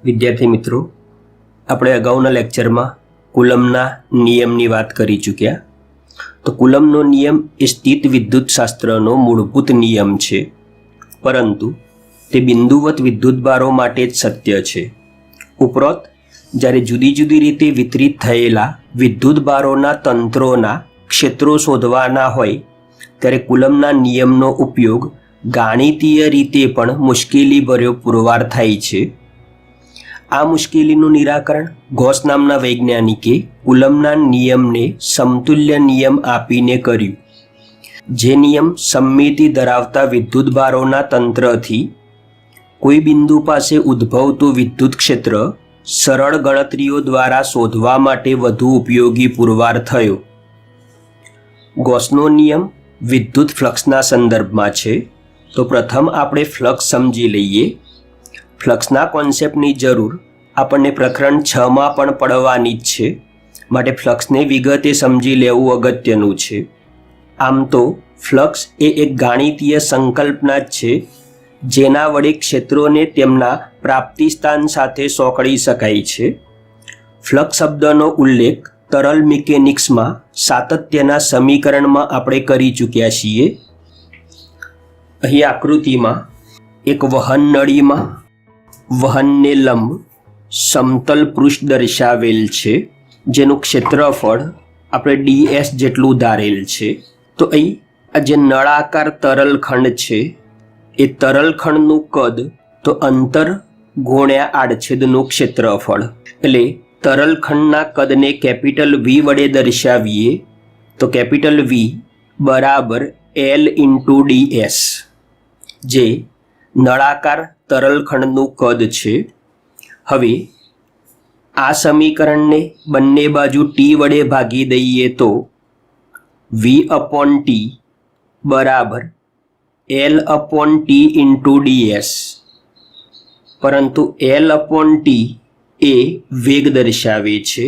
વિદ્યાર્થી મિત્રો, આપણે અગાઉના લેક્ચરમાં કુલમના નિયમની વાત કરી ચૂક્યા. તો કુલમનો નિયમ એ સ્થિત વિદ્યુતશાસ્ત્રનો મૂળભૂત નિયમ છે, પરંતુ તે બિંદુવત વિદ્યુતભારો માટે જ સત્ય છે. ઉપરોક્ત જ્યારે જુદી જુદી રીતે વિતરિત થયેલા વિદ્યુતભારોના તંત્રોના ક્ષેત્રો શોધવાના હોય ત્યારે કુલમના નિયમનો ઉપયોગ ગાણિતીય રીતે પણ મુશ્કેલીભર્યો પુરવાર થાય છે. આ મુશ્કેલીનું નિરાકરણ ગોસ નામના વૈજ્ઞાનિકે કુલમના નિયમને સમતુલ્ય નિયમ આપીને કર્યું. જે નિયમ સમમિતિ ધરાવતા વિદ્યુતભારોના તંત્રથી કોઈ બિંદુ પાસે ઉદ્ભવતું વિદ્યુત ક્ષેત્ર સરળ ગણતરીઓ દ્વારા શોધવા માટે વધુ ઉપયોગી પુરવાર થયો. ગોસનો નિયમ વિદ્યુત ફ્લક્સના સંદર્ભમાં છે. તો પ્રથમ આપણે ફ્લક્સ સમજી લઈએ. ફ્લક્સના કોન્સેપ્ટની જરૂર આપણને પ્રકરણ 6માં પણ પડવાની જ છે, માટે ફ્લક્સને વિગતે સમજી લેવું અગત્યનું છે. આમ તો ફ્લક્સ એ એક ગાણિતીય સંકલ્પના જ છે, જેના વડે ક્ષેત્રોને તેમના પ્રાપ્તિ સ્થાન સાથે સોંકળી શકાય છે. ફ્લક્સ શબ્દનો ઉલ્લેખ તરલ મિકેનિક્સમાં સાતત્યના સમીકરણમાં આપણે કરી ચૂક્યા છીએ. અહીં આકૃતિમાં એક વહન નળીમાં વહનને લંબ સમતલ પૃષ્ઠ દર્શાવેલ છે, જેનું ક્ષેત્રફળ આપણે ds જેટલું ધારેલ છે. તો અહીં આ જે નળાકાર તરલખંડ છે એ તરલખંડનું કદ તો અંતર ગુણ્યા આડછેદનું ક્ષેત્રફળ, એટલે તરલખંડના કદને કેપિટલ V વડે દર્શાવીએ તો કેપિટલ V બરાબર L × ds, જે નળાકાર તરલખંડનું કદ છે. હવે આ સમીકરણને બંને બાજુ t વડે ભાગી દઈએ તો V/T બરાબર L/T × ds, પરંતુ L/T એ વેગ દર્શાવે છે,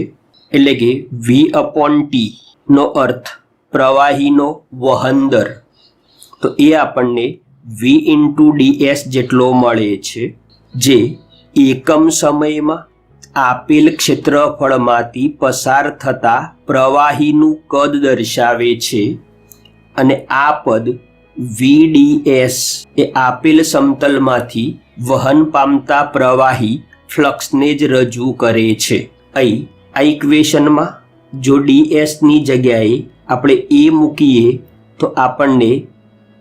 એટલે કે V/T નો અર્થ પ્રવાહીનો વહન દર, તો એ આપણને V × ds જેટલો મળે છે, જે એકમ સમયમાં આપેલ ક્ષેત્રફળમાંથી પસાર થતા પ્રવાહીનું કદ દર્શાવે છે. અને આ પદ Vds એ આપેલ સમતલમાંથી વહન પામતા પ્રવાહી ફ્લક્સને જ રજૂ કરે છે. અહીં આ ઇક્વેશનમાં જો dsની જગ્યાએ આપણે a મૂકીએ તો આપણને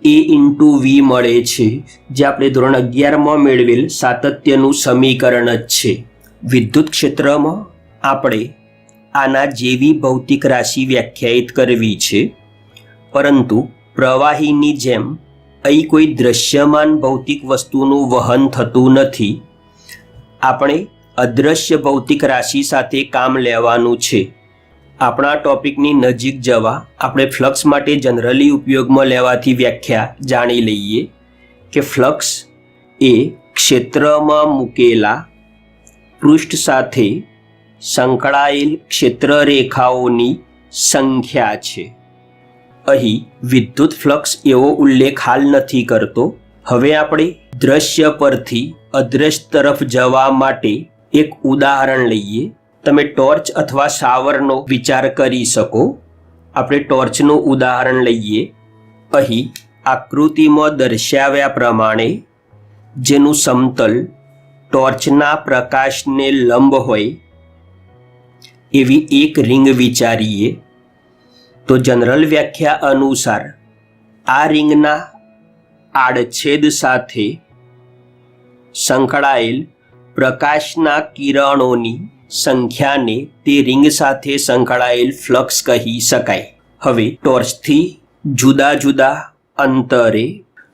a × V મળે છે, જે આપણે ધોરણ 11માં મેળવેલ સાતત્યનું સમીકરણ જ છે. વિદ્યુત ક્ષેત્રમાં આપણે આના જેવી ભૌતિક રાશિ વ્યાખ્યાયિત કરવી છે, પરંતુ પ્રવાહીની જેમ અહીં કોઈ દ્રશ્યમાન ભૌતિક વસ્તુનું વહન થતું નથી. આપણે અદૃશ્ય ભૌતિક રાશિ સાથે કામ લેવાનું છે. આપણા ટોપિકની નજીક જવા આપણે ફ્લક્સ માટે જનરલી ઉપયોગમાં લેવાતી વ્યાખ્યા જાણી લઈએ કે ફ્લક્સ એ ક્ષેત્રમાં મૂકેલા પૃષ્ઠ સાથે સંકળાયેલ ક્ષેત્રરેખાઓની સંખ્યા છે. અહીં વિદ્યુત ફ્લક્સ એવો ઉલ્લેખ હાલ નથી કરતો. હવે આપણે દ્રશ્ય પરથી અદૃશ્ય તરફ જવા માટે એક ઉદાહરણ લઈએ. તમે ટોર્ચ અથવા શાવરનો વિચાર કરી શકો. આપણે ટોર્ચનું ઉદાહરણ લઈએ. અહીં આકૃતિમાં દર્શાવ્યા પ્રમાણે જેનું સમતલ ટોર્ચના પ્રકાશને લંબ હોય એવી એક રિંગ વિચારીએ. તો જનરલ વ્યાખ્યા અનુસાર આ રિંગના આડછેદ સાથે સંકળાયેલ પ્રકાશના કિરણોની સંખ્યાને તે રિંગ સાથે સંકળાયેલ ફ્લક્સ કહી શકાય. હવે ટોર્ચથી જુદા જુદા અંતરે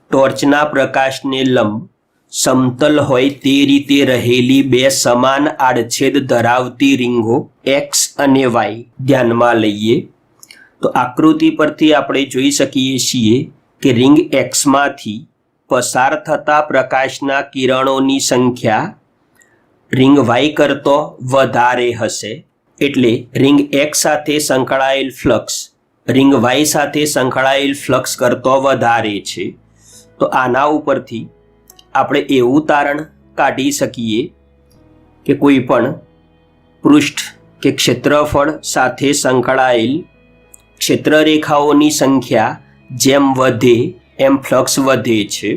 ટોર્ચના પ્રકાશને લંબ સમતલ હોય તે રીતે રહેલી બે સમાન આડછેદ ધરાવતી રીંગો x અને y ધ્યાનમાં લઈએ. તો આકૃતિ પરથી આપણે જોઈ શકીએ છીએ કે રિંગ xમાંથી પસાર થતા પ્રકાશના કિરણોની સંખ્યા રિંગ y કરતો વધારે હશે. એટલે રિંગ x સાથે સંકળાયેલ ફ્લક્સ રિંગ y સાથે સંકળાયેલ ફ્લક્સ કરતો વધારે છે. તો આના ઉપરથી આપણે એવું તારણ કાઢી શકીએ કે કોઈ પણ પૃષ્ઠ કે ક્ષેત્રફળ સાથે સંકળાયેલ ક્ષેત્રરેખાઓની સંખ્યા જેમ વધે એમ ફ્લક્સ વધે છે.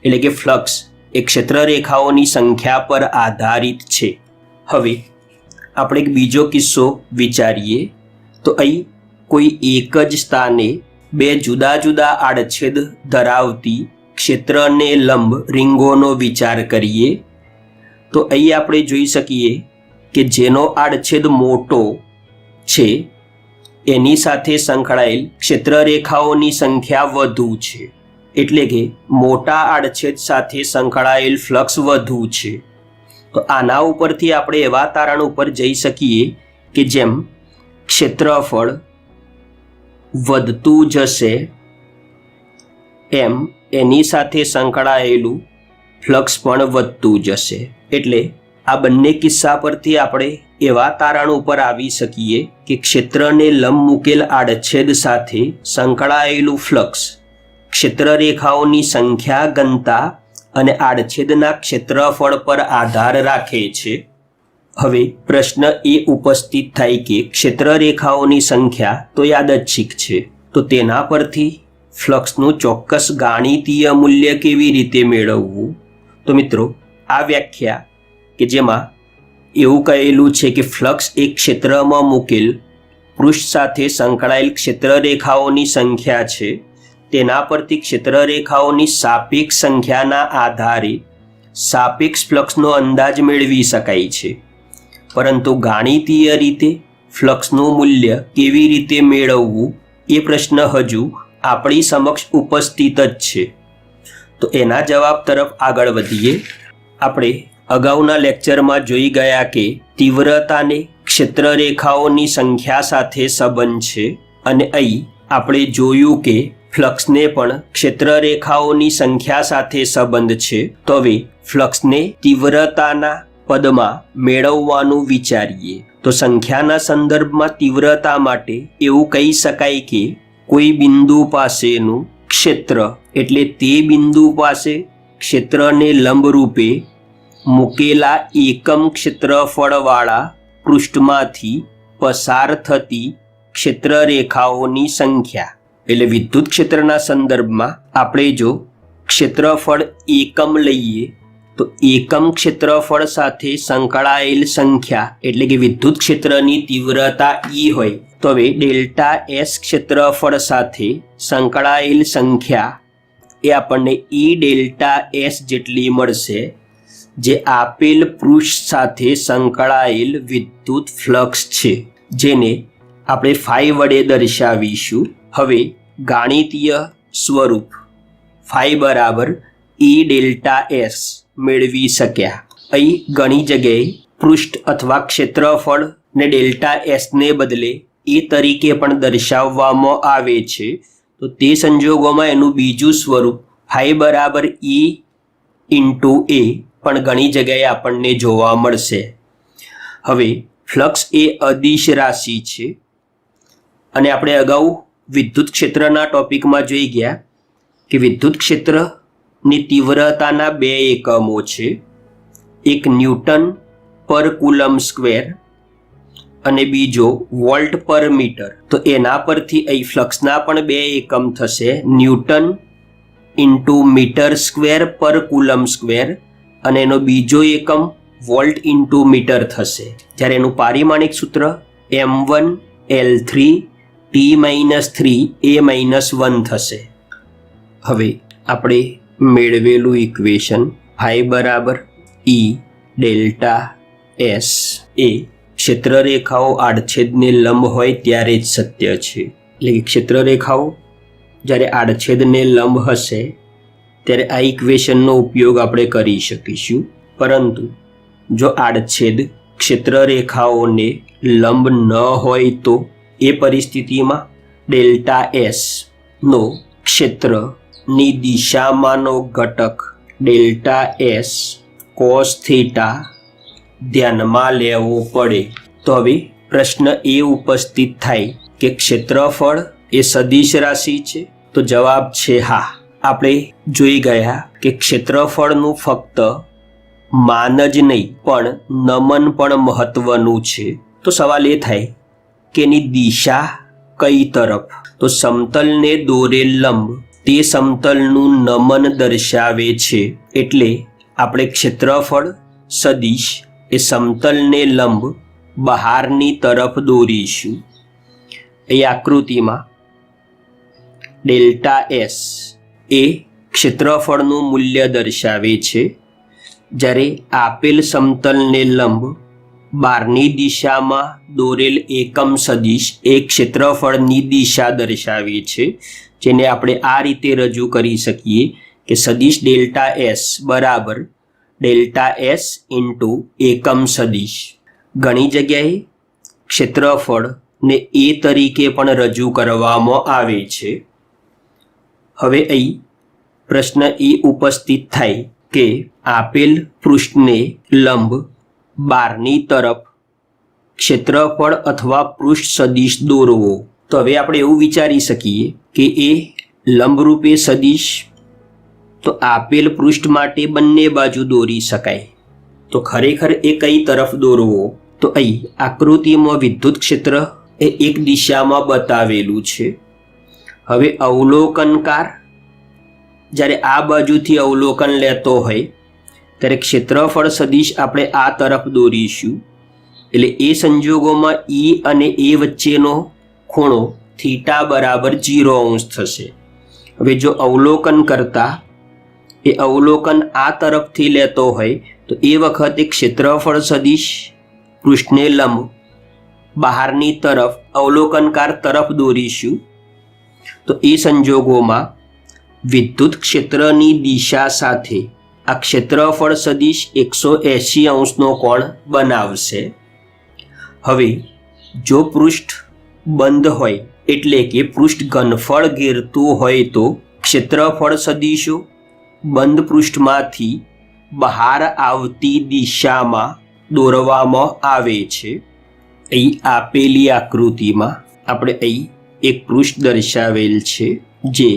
એટલે કે ફ્લક્સ એ ક્ષેત્રરેખાઓની સંખ્યા પર આધારિત છે. હવે આપણે એક બીજો કિસ્સો વિચારીએ તો અહીં કોઈ એક જ સ્થાને બે જુદા જુદા આડછેદ ધરાવતી ક્ષેત્રને લંબ રીંગોનો વિચાર કરીએ તો અહીં આપણે જોઈ શકીએ કે જેનો આડછેદ મોટો છે એની સાથે સંકળાયેલ ક્ષેત્રરેખાઓની સંખ્યા વધુ છે. એટલે કે મોટા આડછેદ સાથે સંકળાયેલ ફ્લક્સ વધુ છે. તો આના ઉપરથી આપણે એવા તારણ ઉપર જઈ શકીએ કે જેમ ક્ષેત્રફળ વધતું જશે એમ એની સાથે સંકળાયેલું ફ્લક્સ પણ વધતું જશે. એટલે આ બંને કિસ્સા પરથી આપણે એવા તારણ ઉપર આવી શકીએ કે ક્ષેત્રને લંબ મૂકેલ આડછેદ સાથે સંકળાયેલું ફ્લક્સ ક્ષેત્રરેખાઓની સંખ્યા ઘનતા અને આડછેદના ક્ષેત્રફળ પર આધાર રાખે છે. હવે પ્રશ્ન એ ઉપસ્થિત થાય કે ક્ષેત્રરેખાઓની સંખ્યા તો યાદચ્છિક છે, તો તેના પરથી ફ્લક્સનું ચોક્કસ ગાણિતીય મૂલ્ય કેવી રીતે મેળવવું? તો મિત્રો, આ વ્યાખ્યા કે જેમાં એવું કહેલું છે કે ફ્લક્સ એક ક્ષેત્રમાં મૂકેલ પૃષ્ઠ સાથે સંકળાયેલ ક્ષેત્રરેખાઓની સંખ્યા છે, તેના પરથી ક્ષેત્રરેખાઓની સાપેક્ષ સંખ્યાના આધારે સાપેક્ષ ફ્લક્સનો અંદાજ મેળવી શકાય છે. પરંતુ ગાણિતીય રીતે ફ્લક્સનું મૂલ્ય કેવી રીતે મેળવવું એ પ્રશ્ન હજુ આપણી સમક્ષ ઉપસ્થિત જ છે. તો એના જવાબ તરફ આગળ વધીએ. આપણે અગાઉના લેક્ચરમાં જોઈ ગયા કે તીવ્રતાને ક્ષેત્રરેખાઓની સંખ્યા સાથે સંબંધ છે અને અહીં આપણે જોયું કે ફ્લક્સને પણ ક્ષેત્રરેખાઓની સંખ્યા સાથે સંબંધ છે. તો હવે ફ્લક્સને તીવ્રતાના પદમાં મેળવવાનું વિચારીએ તો સંખ્યાના સંદર્ભમાં તીવ્રતા માટે એવું કહી શકાય કે કોઈ બિંદુ પાસેનું ક્ષેત્ર એટલે તે બિંદુ પાસે ક્ષેત્રને લંબરૂપે મૂકેલા એકમ ક્ષેત્રફળવાળા પૃષ્ઠમાંથી પસાર થતી ક્ષેત્રરેખાઓની સંખ્યા. એટલે વિદ્યુત ક્ષેત્રના સંદર્ભમાં આપણે જો ક્ષેત્રફળ એકમ લઈએ તો એકમ ક્ષેત્રફળ સાથે સંકળાયેલ સંખ્યા એટલે કે વિદ્યુત ક્ષેત્રની તીવ્રતા E હોય તો હવે ડેલ્ટા એસ ક્ષેત્રફળ સાથે સંકળાયેલ સંખ્યા એ આપણને E ડેલ્ટા એસ જેટલી મળશે, જે આપેલ પૃષ્ઠ સાથે સંકળાયેલ વિદ્યુત ફ્લક્સ છે, જેને આપણે ફાઈ વડે દર્શાવીશું. હવે ગાણિતીય સ્વરૂપ ફાઈ બરાબર E ડેલ્ટા એસ મેળવી શક્યા. અહીં ઘણી જગ્યાએ પૃષ્ઠ અથવા ક્ષેત્રફળ ને ડેલ્ટા એસને બદલે એ તરીકે પણ દર્શાવવામાં આવે છે. તો તે સંજોગોમાં એનું બીજું સ્વરૂપ ફાઈ બરાબર E ઇન્ટુ એ પણ ઘણી જગ્યાએ આપણને જોવા મળશે. હવે ફ્લક્સ એ અદિશ રાશિ છે અને આપણે અગાઉ વિદ્યુત ક્ષેત્રના ટોપિકમાં જોઈ ગયા કે વિદ્યુત ક્ષેત્રની તીવ્રતાના બે એકમો છે, એક ન્યૂટન પર કુલમ સ્ક્વેર અને બીજો વોલ્ટ પર મીટર. તો એના પરથી અહીં ફ્લક્સના પણ બે એકમ થશે, ન્યૂટન ઇન્ટુ મીટર સ્ક્વેર પર કુલમ સ્ક્વેર અને એનો બીજો એકમ વોલ્ટ ઇન્ટુ મીટર થશે. જ્યારે એનું પારિમાણિક સૂત્ર m1 L3 T-3 A-1 થશે. હવે આપણે મેળવેલું ઇક્વેશન ફાઈ બરાબર E ડેલ્ટા એસ એ ક્ષેત્રરેખાઓ આડછેદને લંબ હોય ત્યારે જ સત્ય છે. એટલે કે ક્ષેત્રરેખાઓ જ્યારે આડછેદને લંબ હશે ત્યારે આ ઇક્વેશનનો ઉપયોગ આપણે કરી શકીશું. પરંતુ જો આડછેદ ક્ષેત્રરેખાઓને લંબ ન હોય તો એ પરિસ્થિતિમાં ડેલ્ટા એસ નો ક્ષેત્રની દિશામાંનો ઘટક ડેલ્ટા એસ કોસ થીટા ધ્યાનમાં લેવો પડે. તો હવે પ્રશ્ન એ ઉપસ્થિત થાય કે ક્ષેત્રફળ એ સદિશ રાશિ છે? તો જવાબ છે હા. આપણે જોઈ ગયા કે ક્ષેત્રફળનું ફક્ત માન જ નહીં પણ નમન પણ મહત્વનું છે. તો સવાલ એ થાય કે એની દિશા કઈ તરફ? તો સમતલને દોરેલ લંબ તે સમતલનું નમન દર્શાવે છે, એટલે આપણે ક્ષેત્રફળ સદિશ એ સમતલને લંબ બહારની તરફ દોરીશું. એ આકૃતિમાં ડેલ્ટા એસ એ ક્ષેત્રફળનું મૂલ્ય દર્શાવે છે, જ્યારે આપેલ સમતલને લંબ બહારની દિશામાં દોરેલ એકમ સદિશ એ ક્ષેત્રફળની દિશા દર્શાવે છે, જેને આપણે આ રીતે રજૂ કરી શકીએ કે સદિશ ડેલ્ટા એસ બરાબર ડેલ્ટા એસ ઇન્ટુ એકમ સદિશ. ઘણી જગ્યાએ ક્ષેત્રફળને એ તરીકે પણ રજૂ કરવામાં આવે છે. હવે અહીં પ્રશ્ન એ ઉપસ્થિત થાય કે આપેલ પૃષ્ઠને લંબ બહારની તરફ ક્ષેત્રફળ અથવા પૃષ્ઠ સદિશ દોરવો. તો હવે આપણે એવું વિચારી શકીએ કે એ લંબરૂપે સદિશ તો આપેલ પૃષ્ઠ માટે બંને બાજુ દોરી શકાય. તો ખરેખર એ કઈ તરફ દોરવો? તો અહીં આકૃતિમાં વિદ્યુત ક્ષેત્ર એ એક દિશામાં બતાવેલું છે. હવે અવલોકનકાર જ્યારે આ બાજુથી અવલોકન લેતો હોય ત્યારે ક્ષેત્રફળ સદિશ આપણે આ તરફ દોરીશું, એટલે એ સંજોગોમાં E અને A વચ્ચેનો ખૂણો થીટા બરાબર 0 અંશ થશે. હવે જો અવલોકન કરતા એ અવલોકન આ તરફથી લેતો હોય તો એ વખતે ક્ષેત્રફળ સદિશ પૃષ્ઠને લંબ બહારની તરફ અવલોકનકાર તરફ દોરીશું. તો એ સંજોગોમાં વિદ્યુત ક્ષેત્રની દિશા સાથે આ ક્ષેત્રફળ સદિશ 180 અંશનો કોણ બનાવશે. હવે જો પૃષ્ઠ બંધ હોય એટલે કે પૃષ્ઠ ઘનફળ ઘેરતું હોય તો ક્ષેત્રફળ સદિશો બંધ પૃષ્ઠમાંથી બહાર આવતી દિશામાં દોરવામાં આવે છે. અહીં આપેલી આકૃતિમાં આપણે અહીં એક પૃષ્ઠ દર્શાવેલ છે જે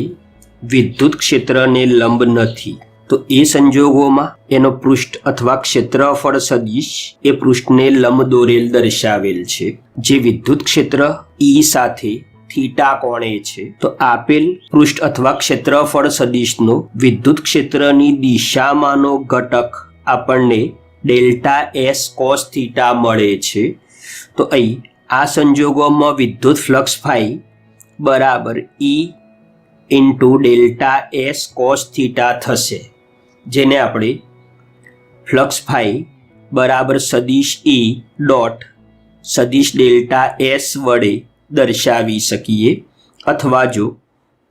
વિદ્યુત ક્ષેત્રને લંબ નથી. તો એ સંજોગોમાં એનો પૃષ્ઠ અથવા ક્ષેત્રફળ સદિશ એ પૃષ્ઠને લંબ દોરેલ દર્શાવેલ છે, જે વિદ્યુત ક્ષેત્ર E સાથે થીટા કોણે છે. તો આપેલ પૃષ્ઠ અથવા ક્ષેત્રફળ સદિશનો વિદ્યુત ક્ષેત્રની દિશામાંનો ઘટક આપણને ડેલ્ટા એસ કોસ થીટા મળે છે. તો અહીં આ સંજોગોમાં વિદ્યુત ફ્લક્સ ફાઈ બરાબર E into delta S cos theta થશે, જેને આપણે ફ્લક્સ ફાઈ બરાબર સદિશ E ડોટ સદિશ ડેલ્ટા એસ વડે દર્શાવી શકીએ. અથવા જો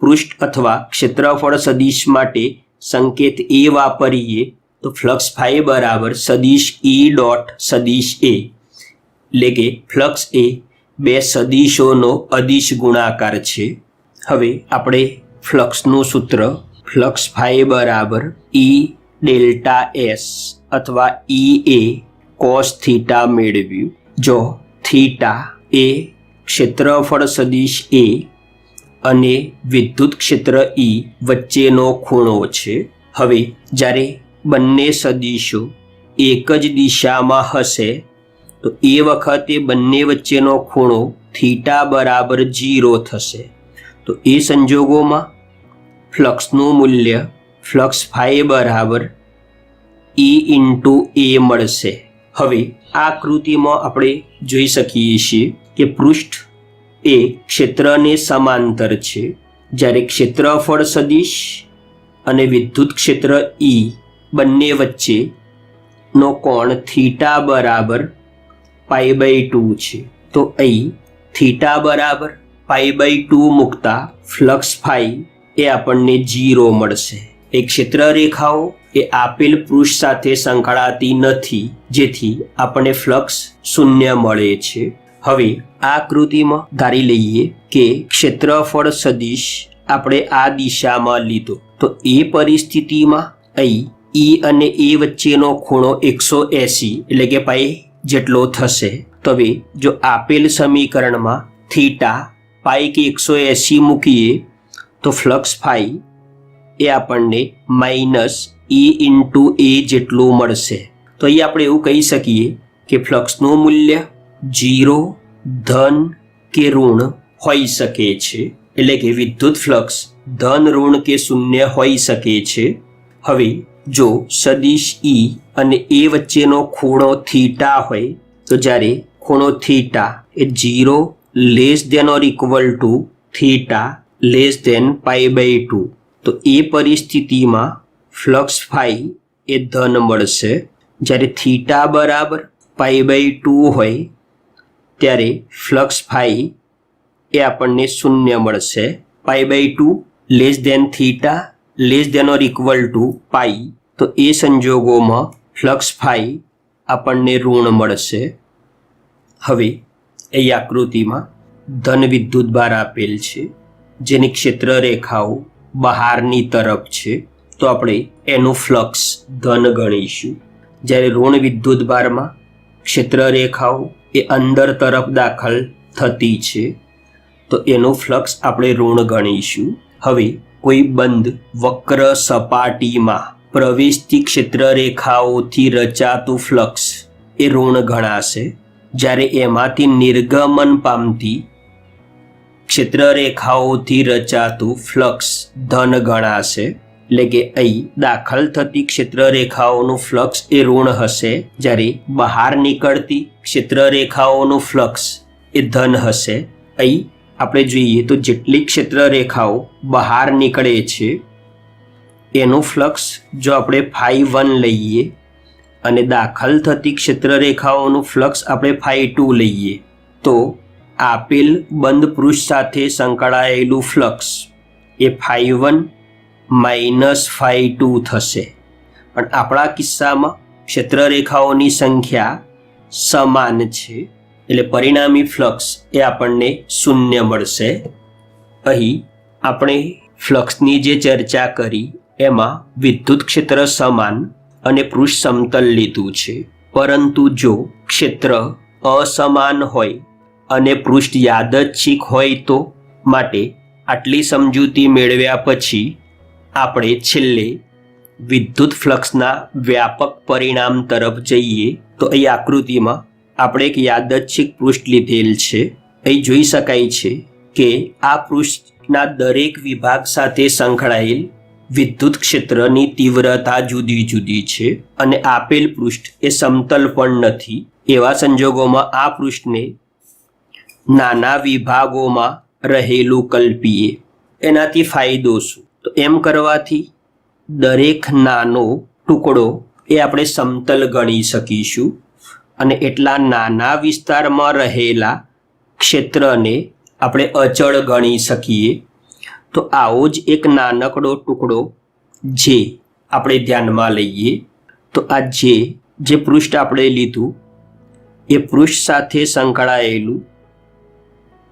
પૃષ્ઠ અથવા ક્ષેત્રફળ સદિશ માટે સંકેત એ વાપરીએ તો ફ્લક્સ ફાઈ બરાબર સદિશ E ડોટ સદિશ A, એટલે કે ફ્લક્સ એ બે સદિશોનો અદિશ ગુણાકાર છે. હવે આપણે ફ્લક્સનું સૂત્ર ફ્લક્સ ફાઈ બરાબર E ડેલ્ટા એસ અથવા EA કોસ થીટા મેળવ્યું. જો થીટા એ ક્ષેત્રફળ સદિશ A અને વિદ્યુત ક્ષેત્ર E વચ્ચેનો ખૂણો છે. હવે જ્યારે બંને સદિશો એક જ દિશામાં હશે તો એ વખતે બંને વચ્ચેનો ખૂણો થીટા બરાબર 0 થશે. તો એ સંજોગોમાં ફ્લક્સનું મૂલ્ય ફ્લક્સ ફાઈ બરાબર E ઇન્ટુ A મળશે. હવે આ આકૃતિમાં આપણે જોઈ શકીએ છીએ કે પૃષ્ઠ એ ક્ષેત્રને સમાંતર છે, જ્યારે ક્ષેત્રફળ સદિશ અને વિદ્યુત ક્ષેત્ર E બંને વચ્ચેનો કોણ થીટા બરાબર π/2 છે. તો અહીં થીટા બરાબર π/2 મૂકતા ફ્લક્સ ફાઈ એ આપણને 0 મળશે. એ ક્ષેત્ર રેખાઓ એ આપેલ પૃષ્ઠ સાથે સંકળાતી નથી, જેથી આપણને ફ્લક્સ 0 મળે છે. હવે આ આકૃતિમાં ધારી લઈએ કે ક્ષેત્રફળ સદિશ આપણે આ દિશામાં લીધો, તો એ પરિસ્થિતિમાં અહીં E અને A વચ્ચેનો ખૂણો 180 એટલે કે પાઈ જેટલો થશે. તો હવે જો આપેલ સમીકરણમાં થીટા પાઈ કે 180 મૂકીએ તો ફ્લક્સ ફાઈ એ આપણને -E ઇન્ટુ A જેટલું મળશે. તો અહીં આપણે એવું કહી શકીએ કે ફ્લક્સનું મૂલ્ય 0, ધન કે ઋણ હોઈ શકે છે, એટલે કે વિદ્યુત ફ્લક્સ ધન, ઋણ કે શૂન્ય હોઈ શકે છે. હવે જો સદિશ E અને A વચ્ચેનો ખૂણો થીટા હોય તો જ્યારે ખૂણો થીટા એ 0 less than or equal to theta less than π/2, તો એ પરિસ્થિતિમાં ફ્લક્સ ફાઈ એ ધન મળશે. જ્યારે થીટા બરાબર π/2 હોય ત્યારે ફ્લક્સ ફાઈ એ આપણને શૂન્ય મળશે. π/2 less than theta less than or equal to pi, તો એ સંજોગોમાં ફ્લક્સ ફાઈ આપણને ઋણ મળશે. હવે એ આકૃતિમાં ધન વિદ્યુત ભાર આપેલ છે જેની ક્ષેત્ર રેખાઓ બહારની તરફ છે, તો આપણે એનું ફ્લક્સ ધન ગણીશું. જ્યારે ઋણ વિદ્યુત ભારમાં ક્ષેત્ર રેખાઓ એ અંદર તરફ દાખલ થતી છે તો એનું ફ્લક્સ આપણે ઋણ ગણીશું. હવે કોઈ બંધ વક્ર સપાટીમાં પ્રવેશતી ક્ષેત્ર રેખાઓથી રચાતું ફ્લક્સ એ ઋણ ગણાશે. જ્યારે એમાંથી નિર્ગમન પામતી ક્ષેત્ર રેખાઓથી રચાતું ફ્લક્સ ધન ગણાશે. એટલે કે અહીં દાખલ થતી ક્ષેત્ર રેખાઓનું ફ્લક્સ એ ઋણ હશે, જ્યારે બહાર નીકળતી ક્ષેત્ર રેખાઓનું ફ્લક્સ એ ધન હશે. અહીં આપણે જોઈએ તો જેટલી ક્ષેત્ર રેખાઓ બહાર નીકળે છે એનું ફ્લક્સ જો આપણે φ1 લઈએ અને દાખલ થતી ક્ષેત્ર રેખાઓનું ફ્લક્સ આપણે φ2 લઈએ તો આપેલ બંધ પૃષ્ઠ સાથે સંકળાયેલું ફ્લક્સ એ φ1 માઇનસ φ2 થશે. પણ આપણા કિસ્સામાં ક્ષેત્ર રેખાઓની સંખ્યા સમાન છે, એટલે પરિણામી ફ્લક્સ એ આપણને શૂન્ય મળશે. અહીં આપણે ફ્લક્સની જે ચર્ચા કરી એમાં વિદ્યુત ક્ષેત્ર સમાન અને પૃષ્ઠ સમતલ લીધું છે, પરંતુ જો ક્ષેત્ર અસમાન હોય અને પૃષ્ઠ યાદચ્છિક હોય તો માટે આટલી સમજૂતી મેળવ્યા પછી આપણે છેલ્લે વિદ્યુત ફ્લક્સના વ્યાપક પરિણામ તરફ જઈએ. તો અહીં આકૃતિમાં આપણે એક યાદચ્છિક પૃષ્ઠ લીધેલ છે. અહીં જોઈ શકાય છે કે આ પૃષ્ઠના દરેક વિભાગ સાથે સંકળાયેલ વિદ્યુત ક્ષેત્રની તીવ્રતા જુદી જુદી છે અને આપેલ પૃષ્ઠ એ સમતલ પણ નથી. એવા સંજોગોમાં આ પૃષ્ઠને નાના વિભાગોમાં રહેલું કલ્પીએ. એનાથી ફાયદો શું? તો એમ કરવાથી દરેક નાનો ટુકડો એ આપણે સમતલ ગણી શકીશું અને એટલા નાના વિસ્તારમાં રહેલા ક્ષેત્રને આપણે અચળ ગણી શકીએ. તો આવો જ એક નાનકડો ટુકડો જે આપણે ધ્યાનમાં લઈએ. તો આ જે પૃષ્ઠ આપણે લીધું એ પૃષ્ઠ સાથે સંકળાયેલું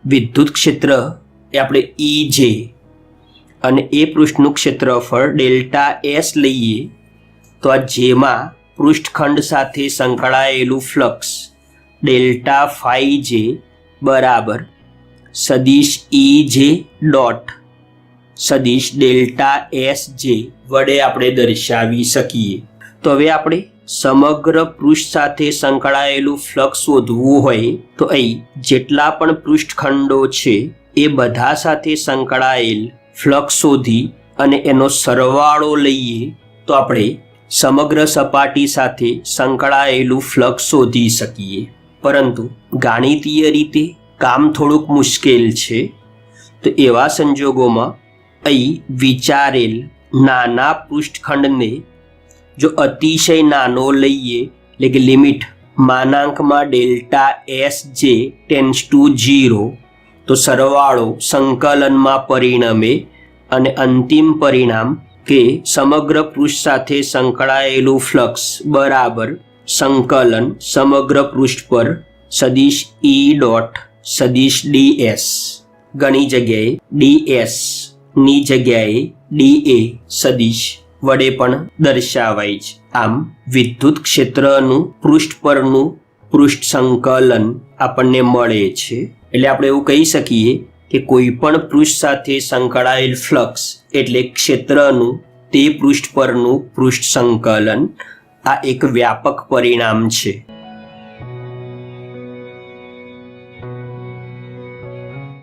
વિદ્યુત ક્ષેત્ર એ આપણે EJ અને એ પૃષ્ઠનું ક્ષેત્રફળ ΔS લઈએ તો આ જેમાં પૃષ્ઠખંડ સાથે સંકળાયેલું ફ્લક્સ ΔΦJ બરાબર સદિશ EJ ડોટ સદિશ ΔSJ વડે આપણે દર્શાવી શકીએ. તો હવે આપણે સમગ્ર પૃષ્ઠ સાથે સંકળાયેલું ફ્લક્સ શોધવું હોય તો અહીં જેટલા પણ પૃષ્ઠખંડો છે એ બધા સાથે સંકળાયેલ ફ્લક્સ શોધી અને એનો સરવાળો લઈએ તો આપણે સમગ્ર સપાટી સાથે સંકળાયેલું ફ્લક્સ શોધી શકીએ. પરંતુ ગાણિતીય રીતે કામ થોડુંક મુશ્કેલ છે. તો એવા સંજોગોમાં અહીં વિચારેલ નાના પૃષ્ઠખંડને જો અતિશય નાનો લઈએ એટલે કે લિમિટ માનાંકમાં ΔSJ ટેન્ડ્સ ટુ 0 તો સરવાળો સંકલનમાં પરિણમે અને અંતિમ પરિણામ કે સમગ્ર પૃષ્ઠ સાથે સંકળાયેલું ફ્લક્સ બરાબર સંકલન સમગ્ર પૃષ્ઠ પર સદિશ E ડોટ સદિશ DS ઘણી જગ્યાએ DS ની જગ્યાએ DA સદિશ વડે પણ દર્શાવાય છે. આમ વિદ્યુત ક્ષેત્રનું પૃષ્ઠ પરનું પૃષ્ઠ સંકલન આપણને મળે છે. એટલે આપણે એવું કહી શકીએ કે કોઈ પણ પૃષ્ઠ સાથે સંકળાયેલ ફ્લક્સ એટલે ક્ષેત્રનું તે પૃષ્ઠ પરનું પૃષ્ઠ સંકલન આ એક વ્યાપક પરિણામ છે.